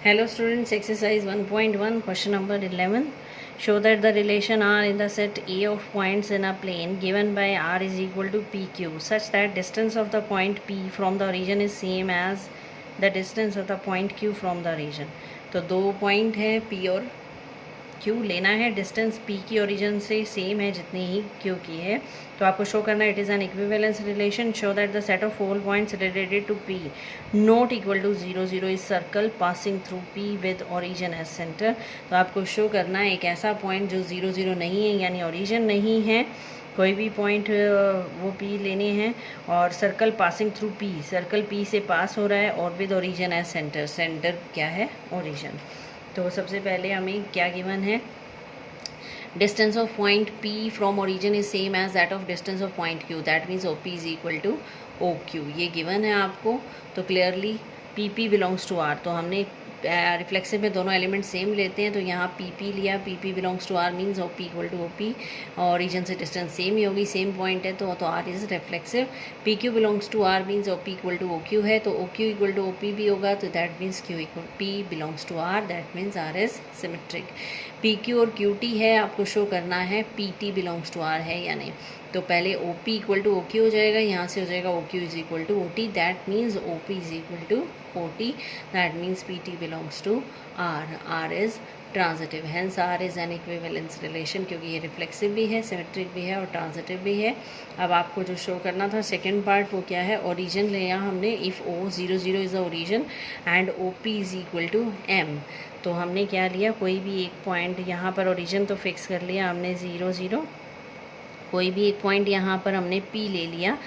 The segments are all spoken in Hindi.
Hello students, exercise 1.1, question number 11. Show that the relation R in the set A of points in a plane given by R is equal to PQ such that distance of the point P from the origin is same as the distance of the point Q from the origin. तो दो पॉइंट है P और Q लेना है, डिस्टेंस P की ओरिजिन से सेम है जितनी ही Q की है, तो आपको शो करना है it is an equivalence relation. Show that the set of all points related to P not equal to 0 0 is circle passing through P with origin as centre. तो आपको शो करना है एक ऐसा पॉइंट जो 0 0 नहीं है यानी ओरिजिन नहीं है, कोई भी पॉइंट वो P लेने हैं और circle passing through P, circle P से पास हो रहा है और with origin as centre, centre क्या है ओरिजिन. तो सबसे पहले हमें क्या गिवन है, distance of point P from origin is same as that of distance of point Q, that means OP is equal to OQ. ये गिवन है आपको, तो clearly PP belongs to R. तो हमने रिफ्लेक्सिव में दोनों एलिमेंट सेम लेते हैं, तो यहाँ PP लिया, PP belongs to R means OP equal to OP, और ओरिजिन से डिस्टेंस सेम ही होगी, सेम पॉइंट है तो R is reflexive. PQ belongs to R means OP equal to OQ है, तो OQ इक्वल टू OP भी होगा, तो that means Q equal P belongs to R, that means R is symmetric. PQ और QT है, आपको शो करना है PT बिलोंग्स टू R है या नहीं. तो पहले OP इक्वल टू OQ हो जाएगा, यहाँ से हो जाएगा OQ is equal to OT, that means OP is equal to OT, that means PT belongs to R. R is transitive, hence R is an equivalence relation, क्योंकि ये रिफ्लेक्सिव भी है, सिमेट्रिक भी है और ट्रांजिटिव भी है. अब आपको जो शो करना था सेकेंड पार्ट वो क्या है, ओरिजिन लिया हमने, if O 0 0 is the origin and OP is equal to M. तो हमने क्या लिया, कोई भी एक पॉइंट यहाँ पर ओरिजिन तो फिक्स कर लिया हमने 0 0, कोई भी एक पॉइंट यहाँ पर हमने P ले लिया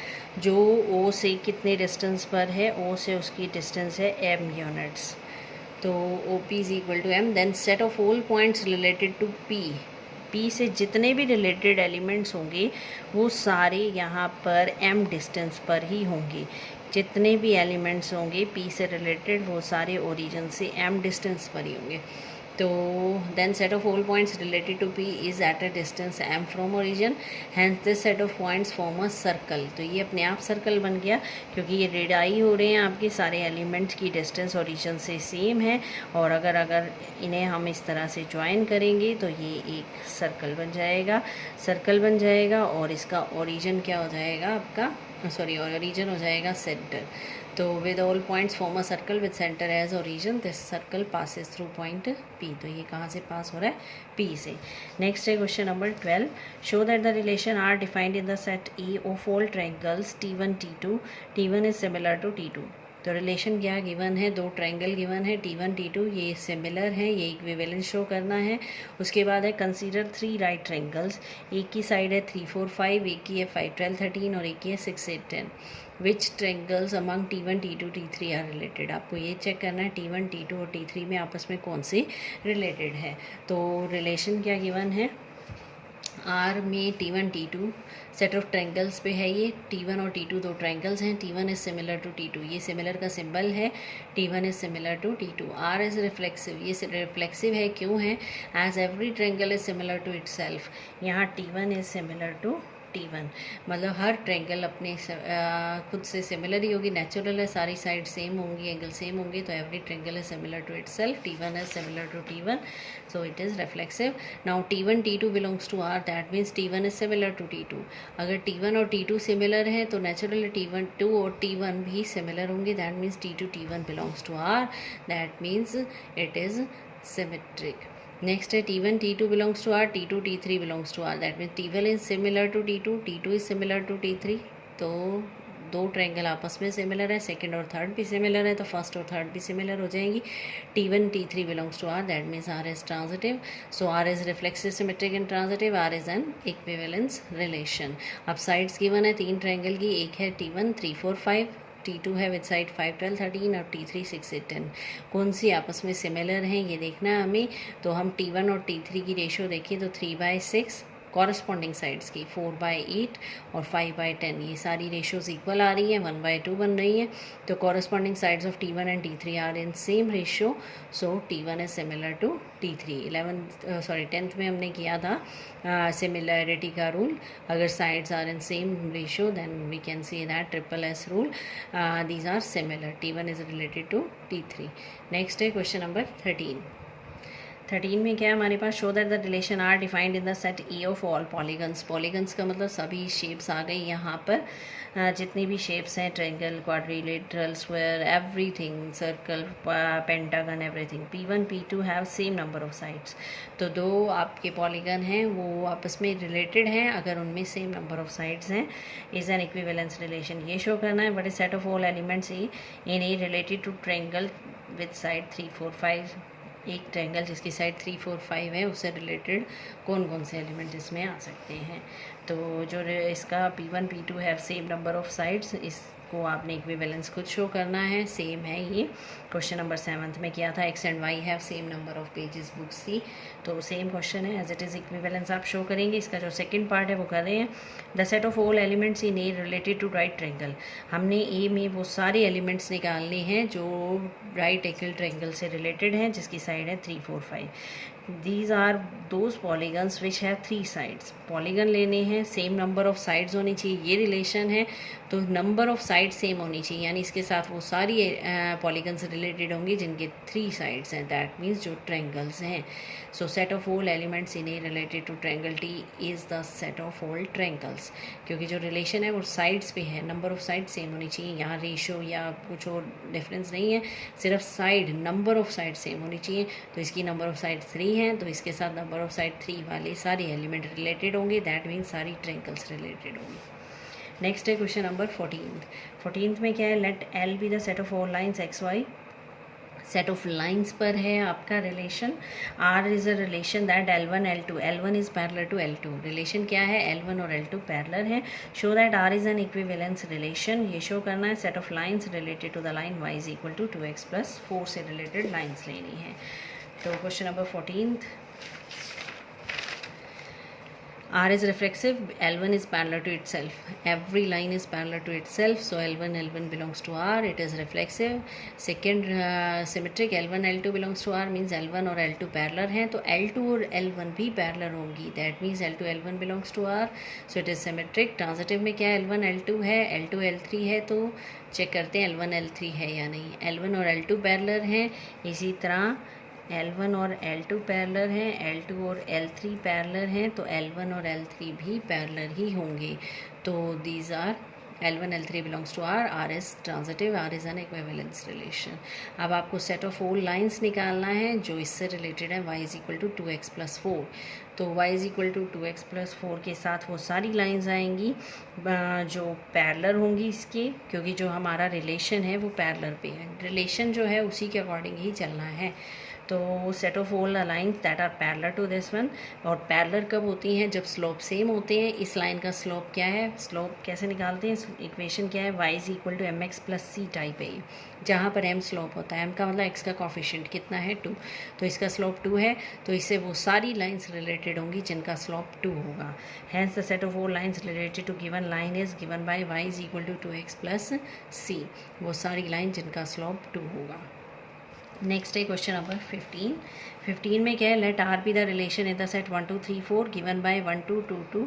जो O से कितने डिस्टेंस पर है, O से उसकी डिस्टेंस है M यूनिट्स, तो OP is equal to M. Then set of all points related to P से जितने भी रिलेटेड एलिमेंट्स होंगे वो सारे यहाँ पर M डिस्टेंस पर ही होंगे. जितने भी एलिमेंट्स होंगे P से रिलेटेड वो सारे ओरिजिन से M डिस्टेंस पर ही होंगे. तो then set of all points related to P is at a distance M from origin, hence this set of points form a circle. तो ये अपने आप सर्कल बन गया क्योंकि ये रेडाई हो रहे हैं, आपके सारे एलिमेंट्स की डिस्टेंस ओरिजिन से सेम है, और अगर इन्हें हम इस तरह से ज्वाइन करेंगे तो ये एक सर्कल बन जाएगा, सर्कल बन जाएगा, और इसका ओरिजिन क्या हो जाएगा आपका, सॉरी ओरिजिन हो जाएगा सेंटर. तो with all points form a circle with centre as origin, this circle passes through point P. तो ये कहाँ से पास हो रहा है, P से. नेक्स्ट है question number 12. Show that the relation R defined in the set A of all triangles T1 T2, T1 is similar to T2. तो रिलेशन क्या गिवन है, दो ट्रायंगल गिवन है T1 T2, ये सिमिलर है, ये इक्विवेलेंस शो करना है. उसके बाद है कंसीडर 3 राइट ट्रायंगल्स, एक की साइड है 3 4 5, एक की है 5 12 13 और एक की है 6 8 10. Which triangles among T1 T2 T3 are related. आपको ये चेक करना है T1 T2 और T3 में आपस में कौन से रिलेटेड है. तो रिलेशन क्या गिवन है, R में T1 T2 set of triangles पे है, ये T1 और T2 दो ट्रायंगल्स हैं, T1 is similar to T2, ये सिमिलर का सिंबल है, T1 is similar to T2. R is reflexive, ये रिफ्लेक्सिव है, क्यों है, as every triangle is similar to itself. यहाँ T1 is similar to T1, मतलब हर ट्रायंगल अपने खुद से सिमिलर ही होगी, नेचुरल है, सारी साइड सेम होंगी, एंगल सेम होंगे, तो every triangle is similar to itself. T1 is similar to T1, so it is reflexive. Now T1 T2 belongs to R, that means T1 is similar to T2. अगर T1 और T2 सिमिलर है तो नेचुरली T1 2 और T1 भी सिमिलर होंगे, that means T2 T1 belongs to R, that means it is symmetric. Next है T1 T2 belongs to R, T2 T3 belongs to R, that means T1 is similar to T2, T2 is similar to T3. तो दो ट्रायंगल आपस में सिमिलर है, सेकंड और थर्ड भी सिमिलर है, तो फर्स्ट और थर्ड भी सिमिलर हो जाएंगी. T1 T3 belongs to R, that means R is transitive. So R is reflexive, symmetric and transitive. R is an equivalence relation. अब साइड्स गिवन है तीन ट्रायंगल की, एक है T1 3 4 5, T2 है विद साइड 5 12 13 और T3 6 8 10. कौन सी आपस में सिमिलर हैं ये देखना है हमें. तो हम T1 और T3 की रेशियो देखें तो 3/6 कॉरस्पॉन्डिंग साइड्स की 4/8 और 5/10 ये सारी रेशोज़ इक्वल आ रही हैं, 1/2 बन रही है। तो corresponding sides of T1 and T3 are in same ratio, so T1 is similar to T3। 10th में हमने किया था सिमिलैरिटी का रूल, अगर sides are in same ratio then we can see that SSS rule, these are similar, T1 is related to T3। Next है क्वेश्चन नंबर 13 में क्या है हमारे पास, show that the relation are defined in the set E of all polygons. Polygons का मतलब सभी शेप्स आ गई यहाँ पर, जितनी भी शेप्स हैं, triangle, quadrilateral, square, everything, circle, pentagon, everything. P1 P2 have same number of sides. तो दो आपके पॉलीगन हैं वो आपस में रिलेटेड हैं अगर उनमें सेम नंबर ऑफ साइड्स हैं, इज एन इक्विवेलेंस रिलेशन। ये शो करना है but is set of all elements in A related to triangle with side 3 4 5। एक ट्रायंगल जिसकी साइड 3 4 5 है उससे रिलेटेड कौन कौन से एलिमेंट इसमें आ सकते हैं। तो जो इसका P1 P2 have same number of sides, इसको आपने इक्विवेलेंस खुद शो करना है, सेम है ये। क्वेश्चन नंबर 7 में किया था, X and Y have same number of pages books थी, तो सेम क्वेश्चन है, एज इट इज़ इक्विवेलेंस आप शो करेंगे। इसका जो सेकंड पार्ट है वो कर रहे हैं, the set of all elements in A related to right triangle. हमने ए में वो सारे एलिमेंट्स निकालने हैं जो राइट एंगल ट्रायंगल से रिलेटेड हैं, जिसकी साइड है 3 4 5। These are those polygons which have 3 sides. Polygon लेने हैं, सेम नंबर ऑफ साइड्स होनी चाहिए, ये रिलेशन है। तो नंबर ऑफ साइड सेम होनी चाहिए, यानी इसके साथ वो सारी पॉलीगन्स रिलेटेड होंगी जिनके 3 साइड्स हैं, दैट मीन्स जो ट्रायंगल्स हैं। So set of all elements in A related to triangle T is the set of all triangles, क्योंकि जो रिलेशन है वो साइड्स पे है, नंबर ऑफ साइड सेम होनी चाहिए, यहाँ रेशो या कुछ और डिफरेंस नहीं है, सिर्फ side number of side same होनी चाहिए। तो इसकी नंबर ऑफ साइड 3 हैं, तो इसके साथ नंबर ऑफ साइड 3 वाले सारे एलिमेंट रिलेटेड होंगे, दैट मीन्स सारी ट्रायंगल्स रिलेटेड होंगी। नेक्स्ट है क्वेश्चन नंबर 14th में क्या है, let L be the set of all lines XY। Set of lines पर है आपका relation, R is a relation that L1 L2 is parallel to L2। Relation क्या है, L1 और L2 पैरेलल है। Show that R is an equivalence relation, ये शो करना है। Set of lines related to the line Y is equal to 2x + 4 से रिलेटेड लाइन्स लेनी है। तो question number 14th, R is reflexive, L1 is parallel to itself. Every line is parallel to itself, so L1 belongs to R, it is reflexive. Second, symmetric, L1 L2 belongs to R means L1 और L2 parallel हैं, तो L2 और L1 भी parallel होंगी, that means L2 L1 belongs to R, so it is symmetric. Transitive में क्या है, L1 L2 है, L2 L3 है, तो चेक करते हैं L1 L3 है या नहीं। L1 और L2 parallel हैं, इसी तरह L1 और L2 पैरेलल हैं, L2 और L3 पैरेलल हैं, तो L1 और L3 भी पैरेलल ही होंगे। तो these are L1 L3 belongs to R, R is transitive, R is an equivalence relation. अब आपको सेट ऑफ ऑल लाइंस निकालना है जो इससे रिलेटेड है, y is equal to 2x + 4। तो y is equal to 2x + 4 के साथ वो सारी लाइंस आएंगी जो पैरेलल होंगी इसके, क्योंकि जो हमारा रिलेशन है वो पैरेलल पे है, रिलेशन जो है उसी के अकॉर्डिंग ही चलना है। तो set of all the lines that are parallel to this one, और पैरेलल कब होती हैं, जब स्लोप सेम होते हैं। इस लाइन का स्लोप क्या है, स्लोप कैसे निकालते हैं, इक्वेशन क्या है, y is equal to mx + c type है, जहाँ पर m स्लोप होता है, m का मतलब x का कोफिशिएंट कितना है 2, तो इसका स्लोप 2 है, तो इससे वो सारी लाइन्स रिलेटेड होंगी जिनका स्लोप 2 होगा। Hence the set of all lines related to given line is given by y is equal to 2x + c, वो सारी लाइन जिनका स्लोप 2 होगा। नेक्स्ट है क्वेश्चन नंबर 15 में क्या है, let R be the relation in the set 1 2 3 4 given by 1 2 2 2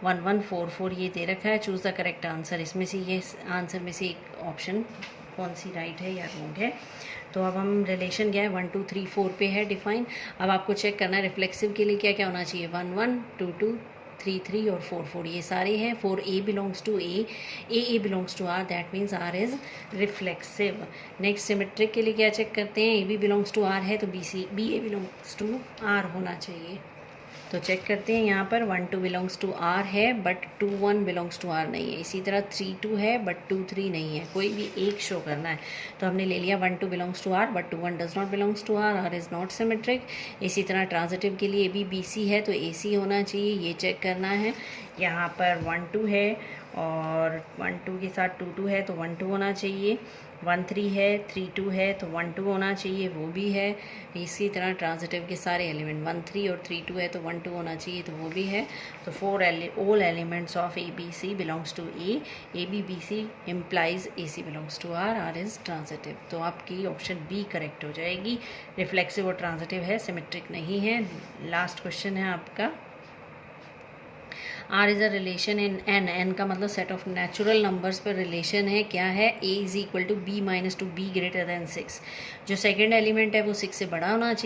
1 1 4 4 ये दे रखा है। चूज़ द करेक्ट आंसर, इसमें से ये आंसर में से एक ऑप्शन कौन सी राइट है या रॉन्ग है। तो अब हम रिलेशन क्या है 1 2 3 4 पे है डिफाइन। अब आपको चेक करना है रिफ्लेक्सिव के लिए क्या क्या होना चाहिए, 1 1 2 2 3 3 और 4 4 ये सारे हैं। 4a belongs to a belongs to R, that means R is reflexive. Next symmetric के लिए क्या चेक करते हैं, AB बिलोंग्स टू R है तो BA बिलोंग्स टू R होना चाहिए। तो चेक करते हैं, यहाँ पर 1 2 बिलोंग्स टू R है बट 2 1 बिलोंग्स टू R नहीं है। इसी तरह 3 2 है बट 2 3 नहीं है, कोई भी एक शो करना है। तो हमने ले लिया 1 2 belongs to R but 2 1 does not belongs to R, R is not symmetric. इसी तरह ट्रांजिटिव के लिए भी BC है तो AC होना चाहिए, ये चेक करना है। यहाँ पर 1 2 है और 1 2 के साथ 2 2 है तो 1 2 होना चाहिए। 1 3 है, 3 2 है तो 1 2 होना चाहिए, वो भी है। इसी तरह ट्रांजिटिव के सारे एलिमेंट 1 3 और 3 2 है तो 1 2 होना चाहिए, तो वो भी है। तो all elements of A B C belongs to A B B C implies A C belongs to R is transitive. तो आपकी ऑप्शन बी करेक्ट हो जाएगी। रिफ्लेक्सिव और ट्रांजिटिव है, सिमेट्रिक नहीं है। लास्ट क्वेश्चन है आपका, R is a relation in N का मतलब सेट ऑफ नेचुरल नंबर्स पर रिलेशन है। क्या है? A is equal to B minus two B greater than 6। जो सेकेंड एलिमेंट है वो 6 से बड़ा होना चाहिए।